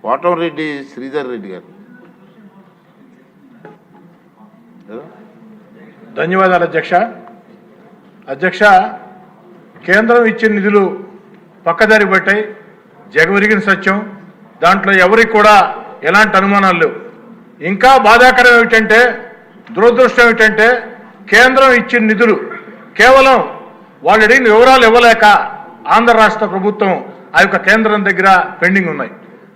కోటంరెడ్డి శ్రీధర్ రెడ్డి గారు. ధన్యవాదాలు అధ్యక్ష. అధ్యక్ష, కేంద్రం ఇచ్చిన నిధులు పక్కదారి పట్టాయి, జగవరిగిన సత్యం. దాంట్లో ఎవరికి కూడా ఎలాంటి అనుమానాలు లేవు. ఇంకా బాధాకరం ఏమిటంటే, దురదృష్టం ఏమిటంటే, కేంద్రం ఇచ్చిన నిధులు కేవలం వాళ్ళు అడిగిన వివరాలు ఇవ్వలేక ఆంధ్ర రాష్ట్ర ప్రభుత్వం ఆ యొక్క కేంద్రం దగ్గర పెండింగ్ ఉన్నాయి.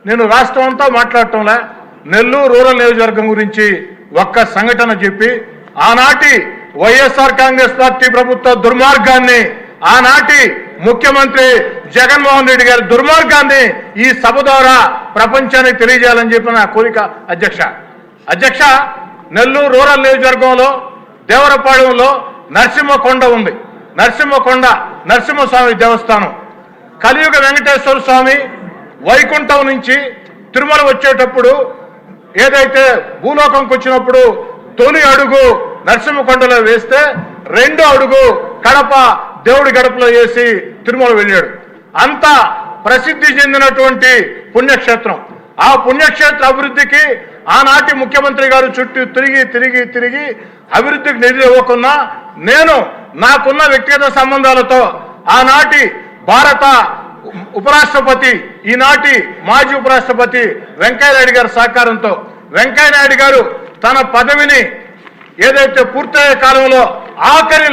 నేను రాష్ట్రం అంతా మాట్లాడటంలా నెల్లూరు రూరల్ నియోజకవర్గం గురించి ఒక్క సంఘటన చెప్పి ఆనాటి వైఎస్ఆర్ కాంగ్రెస్ పార్టీ ప్రభుత్వ దుర్మార్గాన్ని, ఆనాటి ముఖ్యమంత్రి జగన్మోహన్ రెడ్డి గారి దుర్మార్గాన్ని ఈ సభ ద్వారా ప్రపంచానికి తెలియజేయాలని చెప్పి నా కోరిక అధ్యక్ష. నెల్లూరు రూరల్ నియోజకవర్గంలో దేవరపాడెంలో నరసింహకొండ ఉంది. నరసింహస్వామి దేవస్థానం. కలియుగ వెంకటేశ్వర స్వామి వైకుంఠం నుంచి తిరుమల వచ్చేటప్పుడు ఏదైతే భూలోకంకి వచ్చినప్పుడు తొలి అడుగు నరసింహకొండలో వేస్తే రెండో అడుగు కడప దేవుడి గడపలో వేసి తిరుమల వెళ్ళాడు. అంత ప్రసిద్ధి చెందినటువంటి పుణ్యక్షేత్రం. ఆ పుణ్యక్షేత్ర అభివృద్ధికి ఆనాటి ముఖ్యమంత్రి గారు చుట్టూ తిరిగి అభివృద్ధికి నిధులు ఇవ్వకున్నా నేను నాకున్న వ్యక్తిగత సంబంధాలతో ఆనాటి భారత ఉపరాష్ట్రపతి, ఈనాటి మాజీ ఉపరాష్ట్రపతి వెంకయ్యనాయుడు గారి సహకారంతో వెంకయ్యనాయుడు గారు తన పదవిని ఏదైతే పూర్తయ్యే కాలంలో ఆఖరి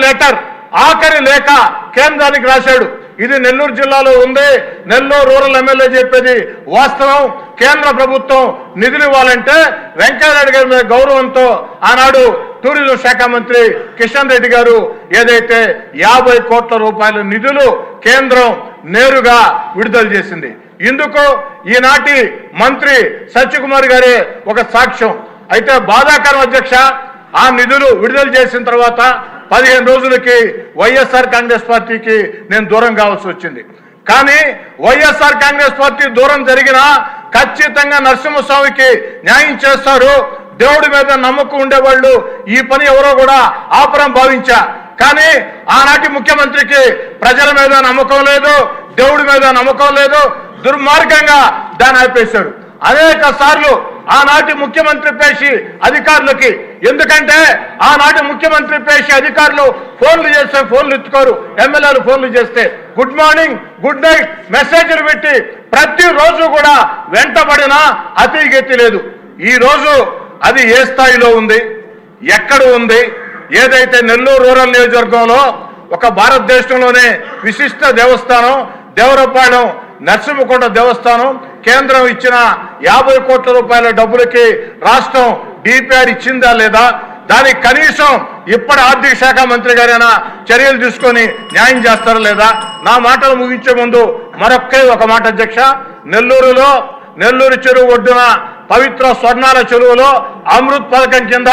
లేఖ కేంద్రానికి రాశాడు. ఇది నెల్లూరు జిల్లాలో ఉంది. నెల్లూరు రూరల్ ఎమ్మెల్యే చెప్పేది వాస్తవం. కేంద్ర ప్రభుత్వం నిధులు ఇవ్వాలంటే వెంకయ్యనాయుడు గారి మీద గౌరవంతో ఆనాడు టూరిజం శాఖ మంత్రి కిషన్ రెడ్డి గారు ఏదైతే 50 కోట్ల రూపాయల నిధులు కేంద్రం నేరుగా విడుదల చేసింది. ఇందుకు ఈనాటి మంత్రి సత్యకుమార్ గారే ఒక సాక్ష్యం. అయితే బాధాకరం అధ్యక్ష, ఆ నిధులు విడుదల చేసిన తర్వాత 15 రోజులకి వైఎస్ఆర్ కాంగ్రెస్ పార్టీకి నేను దూరం కావాల్సి వచ్చింది. కానీ వైఎస్ఆర్ కాంగ్రెస్ పార్టీ దూరం జరిగినా ఖచ్చితంగా నరసింహస్వామికి న్యాయం చేస్తారు. దేవుడి మీద నమ్మకం ఉండేవాళ్ళు ఈ పని ఎవరో కూడా ఆపరం భావించా. కానీ ఆనాటి ముఖ్యమంత్రికి ప్రజల మీద నమ్మకం లేదు, దేవుడి మీద నమ్మకం లేదు. దుర్మార్గంగా దాన్ని ఆపేశాడు. అనేక సార్లు ఆనాటి ముఖ్యమంత్రి పేషి అధికారులకి, ఎందుకంటే ఆనాటి ముఖ్యమంత్రి పేషి అధికారులు ఫోన్లు చేస్తే ఫోన్లు ఎత్తుకోరు, ఎమ్మెల్యేలు ఫోన్లు చేస్తే గుడ్ మార్నింగ్ గుడ్ నైట్ మెసేజ్లు పెట్టి ప్రతిరోజు కూడా వెంటబడినా అతిగెత్తి లేదు. ఈ రోజు అది ఏ స్థాయిలో ఉంది, ఎక్కడ ఉంది? ఏదైతే నెల్లూరు రూరల్ నియోజకవర్గంలో ఒక భారతదేశంలోనే విశిష్ట దేవస్థానం దేవరపాడెం నరసింహకొండ దేవస్థానం కేంద్రం ఇచ్చిన 50 కోట్ల రూపాయల డబ్బులకి రాష్ట్రం డిపిఆర్ ఇచ్చిందా లేదా? దానికి కనీసం ఇప్పటి ఆర్థిక శాఖ మంత్రి గారైనా చర్యలు తీసుకొని న్యాయం చేస్తారా లేదా? నా మాటలు ముగించే ముందు ఒక మాట అధ్యక్ష. నెల్లూరు చెరువు ఒడ్డున పవిత్ర స్వర్ణాల చెరువులో అమృత్ పథకం కింద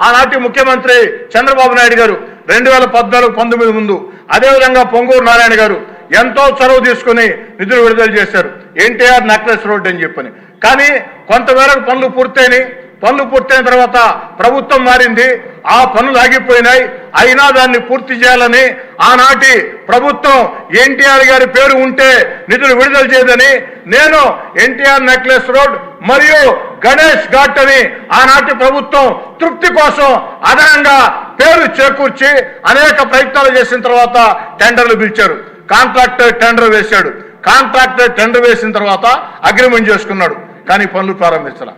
ఆనాటి ముఖ్యమంత్రి చంద్రబాబు నాయుడు గారు 2014-19 ముందు, అదేవిధంగా పొంగూరు నారాయణ గారు ఎంతో చొరవ తీసుకుని నిధులు విడుదల చేశారు. ఎన్టీఆర్ నెక్లెస్ రోడ్ అని చెప్పని. కానీ కొంతమేరకు పనులు పూర్తయిన తర్వాత ప్రభుత్వం మారింది, ఆ పనులు ఆగిపోయినాయి. అయినా దాన్ని పూర్తి చేయాలని ఆనాటి ప్రభుత్వం ఎన్టీఆర్ గారి పేరు ఉంటే నిధులు విడుదల చేయదని నేను ఎన్టీఆర్ నెక్లెస్ రోడ్ మరియు గణేష్ ఘాట్ అని ఆనాటి ప్రభుత్వం తృప్తి కోసం అదనంగా పేరు చేకూర్చి అనేక ప్రయత్నాలు చేసిన తర్వాత టెండర్లు పిలిచారు. కాంట్రాక్టర్ టెండర్ వేశాడు. కాంట్రాక్టర్ టెండర్ వేసిన తర్వాత అగ్రిమెంట్ చేసుకున్నాడు. కానీ పనులు ప్రారంభించాల.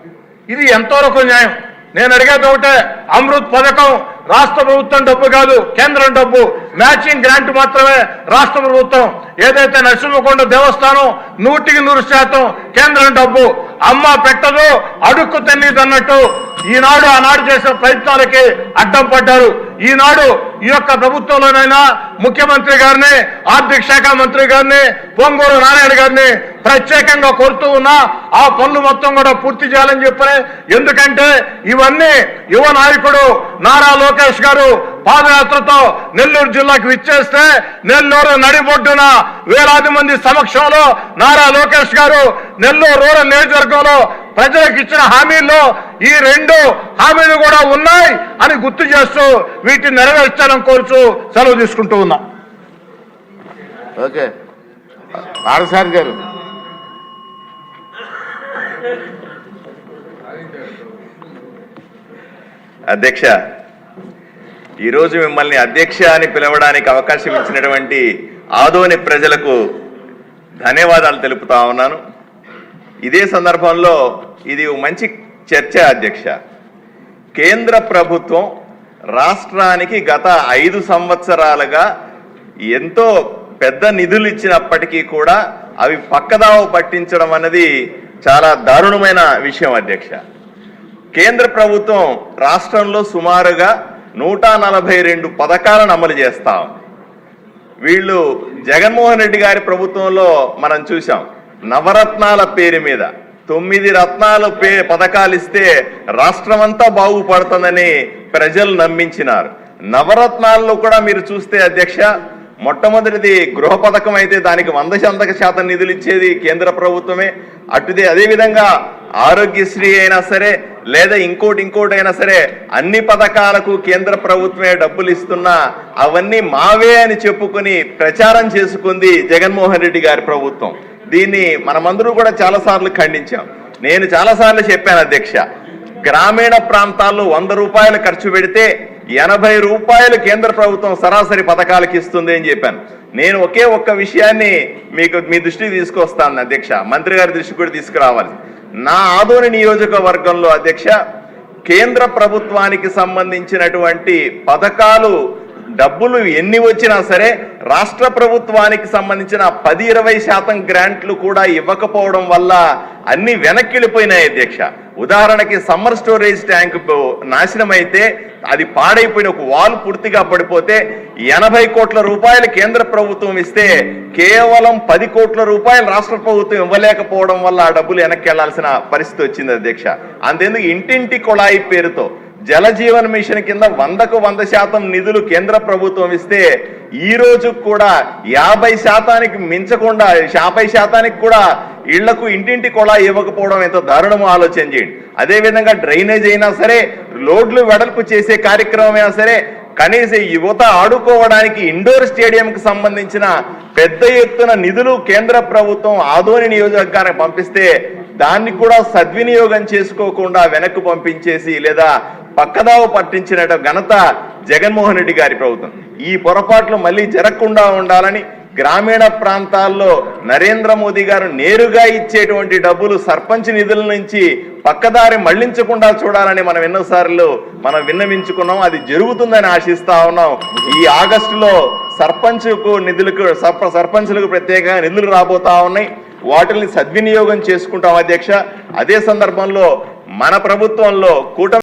ఇది ఎంతవరకు న్యాయం? నేను అడిగేది ఒకటే, అమృత్ పథకం రాష్ట్ర ప్రభుత్వం డబ్బు కాదు, కేంద్రం డబ్బు. మ్యాచింగ్ గ్రాంట్ మాత్రమే రాష్ట్ర ప్రభుత్వం. ఏదైతే నరసింహకొండ దేవస్థానం 100% కేంద్రం డబ్బు. అమ్మ పెట్టదు అడుక్కు తిన్నది అన్నట్టు ఆనాడు చేసిన ప్రయత్నాలకి అడ్డం పడ్డారు. ఈనాడు ఈ యొక్క ప్రభుత్వంలోనైనా ముఖ్యమంత్రి గారిని, ఆర్థిక శాఖ మంత్రి గారిని, పొంగూరు నారాయణ గారిని ప్రత్యేకంగా కోరుతూ ఉన్నా ఆ పనులు మొత్తం కూడా పూర్తి చేయాలని చెప్పని. ఎందుకంటే ఇవన్నీ యువ నాయకుడు నారా లోకేష్ గారు పాదయాత్రతో నెల్లూరు జిల్లాకు విచ్చేస్తే నెల్లూరు నడిబొడ్డున వేలాది మంది సమక్షంలో నారా లోకేష్ గారు నెల్లూరు రూరల్ నియోజకవర్గంలో ప్రజలకు ఇచ్చిన హామీల్లో ఈ 2 హామీలు కూడా ఉన్నాయి అని గుర్తు చేస్తూ వీటిని నెరవేర్చాలని కోరుతూ సెలవు తీసుకుంటూ ఉన్నా. ఓకే, ఆర్సార్ గారు. అధ్యక్ష, ఈరోజు మిమ్మల్ని అధ్యక్ష అని పిలవడానికి అవకాశం ఇచ్చినటువంటి ఆదోని ప్రజలకు ధన్యవాదాలు తెలుపుతా ఉన్నాను. ఇదే సందర్భంలో ఇది మంచి చర్చ అధ్యక్ష. కేంద్ర ప్రభుత్వం రాష్ట్రానికి గత 5 సంవత్సరాలుగా ఎంతో పెద్ద నిధులు ఇచ్చినప్పటికీ కూడా అవి పక్కదావ పట్టించడం అన్నది చాలా దారుణమైన విషయం అధ్యక్ష. కేంద్ర ప్రభుత్వం రాష్ట్రంలో సుమారుగా 142 పథకాలను అమలు చేస్తాం. వీళ్ళు జగన్మోహన్ రెడ్డి గారి ప్రభుత్వంలో మనం చూసాం, నవరత్నాల పేరు మీద 9 రత్నాలు పథకాలు ఇస్తే రాష్ట్రమంతా బాగుపడుతుందని ప్రజలు నమ్మించినారు. నవరత్నాల్లో కూడా మీరు చూస్తే అధ్యక్ష, మొట్టమొదటిది గృహ పథకం అయితే దానికి 100% నిధులు ఇచ్చేది కేంద్ర ప్రభుత్వమే. అదేవిధంగా ఆరోగ్యశ్రీ అయినా సరే లేదా ఇంకోటి అయినా సరే అన్ని పథకాలకు కేంద్ర ప్రభుత్వమే డబ్బులు ఇస్తున్నా అవన్నీ మావే అని చెప్పుకుని ప్రచారం చేసుకుంది జగన్మోహన్ రెడ్డి గారి ప్రభుత్వం. దీన్ని మనమందరూ కూడా చాలాసార్లు ఖండించాం. నేను చాలాసార్లు చెప్పాను అధ్యక్ష, గ్రామీణ ప్రాంతాల్లో 100 రూపాయలు ఖర్చు పెడితే 80 రూపాయలు కేంద్ర ప్రభుత్వం సరాసరి పథకాలకు ఇస్తుంది అని చెప్పాను. నేను ఒక్క విషయాన్ని మీ దృష్టికి తీసుకొస్తాను అధ్యక్ష, మంత్రి గారి దృష్టికి కూడా తీసుకురావాలి. నా ఆదోని నియోజకవర్గంలో అధ్యక్ష, కేంద్ర ప్రభుత్వానికి సంబంధించినటువంటి పథకాలు డబ్బులు ఎన్ని వచ్చినా సరే రాష్ట్ర ప్రభుత్వానికి సంబంధించిన 10-20% గ్రాంట్లు కూడా ఇవ్వకపోవడం వల్ల అన్ని వెనక్కి వెళ్ళిపోయినాయి అధ్యక్ష. ఉదాహరణకి సమ్మర్ స్టోరేజ్ ట్యాంక్ నాశనం అయితే అది పాడైపోయిన ఒక వాల్ పూర్తిగా పడిపోతే 80 కోట్ల రూపాయలు కేంద్ర ప్రభుత్వం ఇస్తే కేవలం 10 కోట్ల రూపాయలు రాష్ట్ర ప్రభుత్వం ఇవ్వలేకపోవడం వల్ల ఆ డబ్బులు వెనక్కి వెళ్లాల్సిన పరిస్థితి వచ్చింది అధ్యక్ష. అంతేందుకు ఇంటింటి కొళాయి పేరుతో జలజీవన్ మిషన్ కింద 100% నిధులు కేంద్ర ప్రభుత్వం ఇస్తే ఈ రోజు కూడా 50% మించకుండా 50% కూడా ఇళ్లకు ఇంటింటి కొళాయి ఇవ్వకపోవడం ఎంత దారుణమో ఆలోచన చేయండి. అదేవిధంగా డ్రైనేజ్ అయినా సరే, రోడ్లు వెడల్పు చేసే కార్యక్రమం అయినా సరే, కనీసం యువత ఆడుకోవడానికి ఇండోర్ స్టేడియంకి సంబంధించిన పెద్ద ఎత్తున నిధులు కేంద్ర ప్రభుత్వం ఆదోని నియోజకవర్గానికి పంపిస్తే దాన్ని కూడా సద్వినియోగం చేసుకోకుండా వెనక్కు పంపించేసి లేదా పక్కదావ పట్టించిన ఘనత జగన్మోహన్ రెడ్డి గారి ప్రభుత్వం. ఈ పొరపాట్లు మళ్ళీ జరగకుండా ఉండాలని గ్రామీణ ప్రాంతాల్లో నరేంద్ర మోదీ గారు నేరుగా ఇచ్చేటువంటి డబ్బులు సర్పంచ్ నిధుల నుంచి పక్కదారి మళ్లించకుండా చూడాలని మనం ఎన్నోసార్లు విన్నవించుకున్నాం. అది జరుగుతుందని ఆశిస్తా ఉన్నాం. ఈ ఆగస్టులో సర్పంచులకు ప్రత్యేకంగా నిధులు రాబోతా ఉన్నాయి. వాటిని సద్వినియోగం చేసుకుంటాం అధ్యక్ష. అదే సందర్భంలో మన ప్రభుత్వంలో కూటమి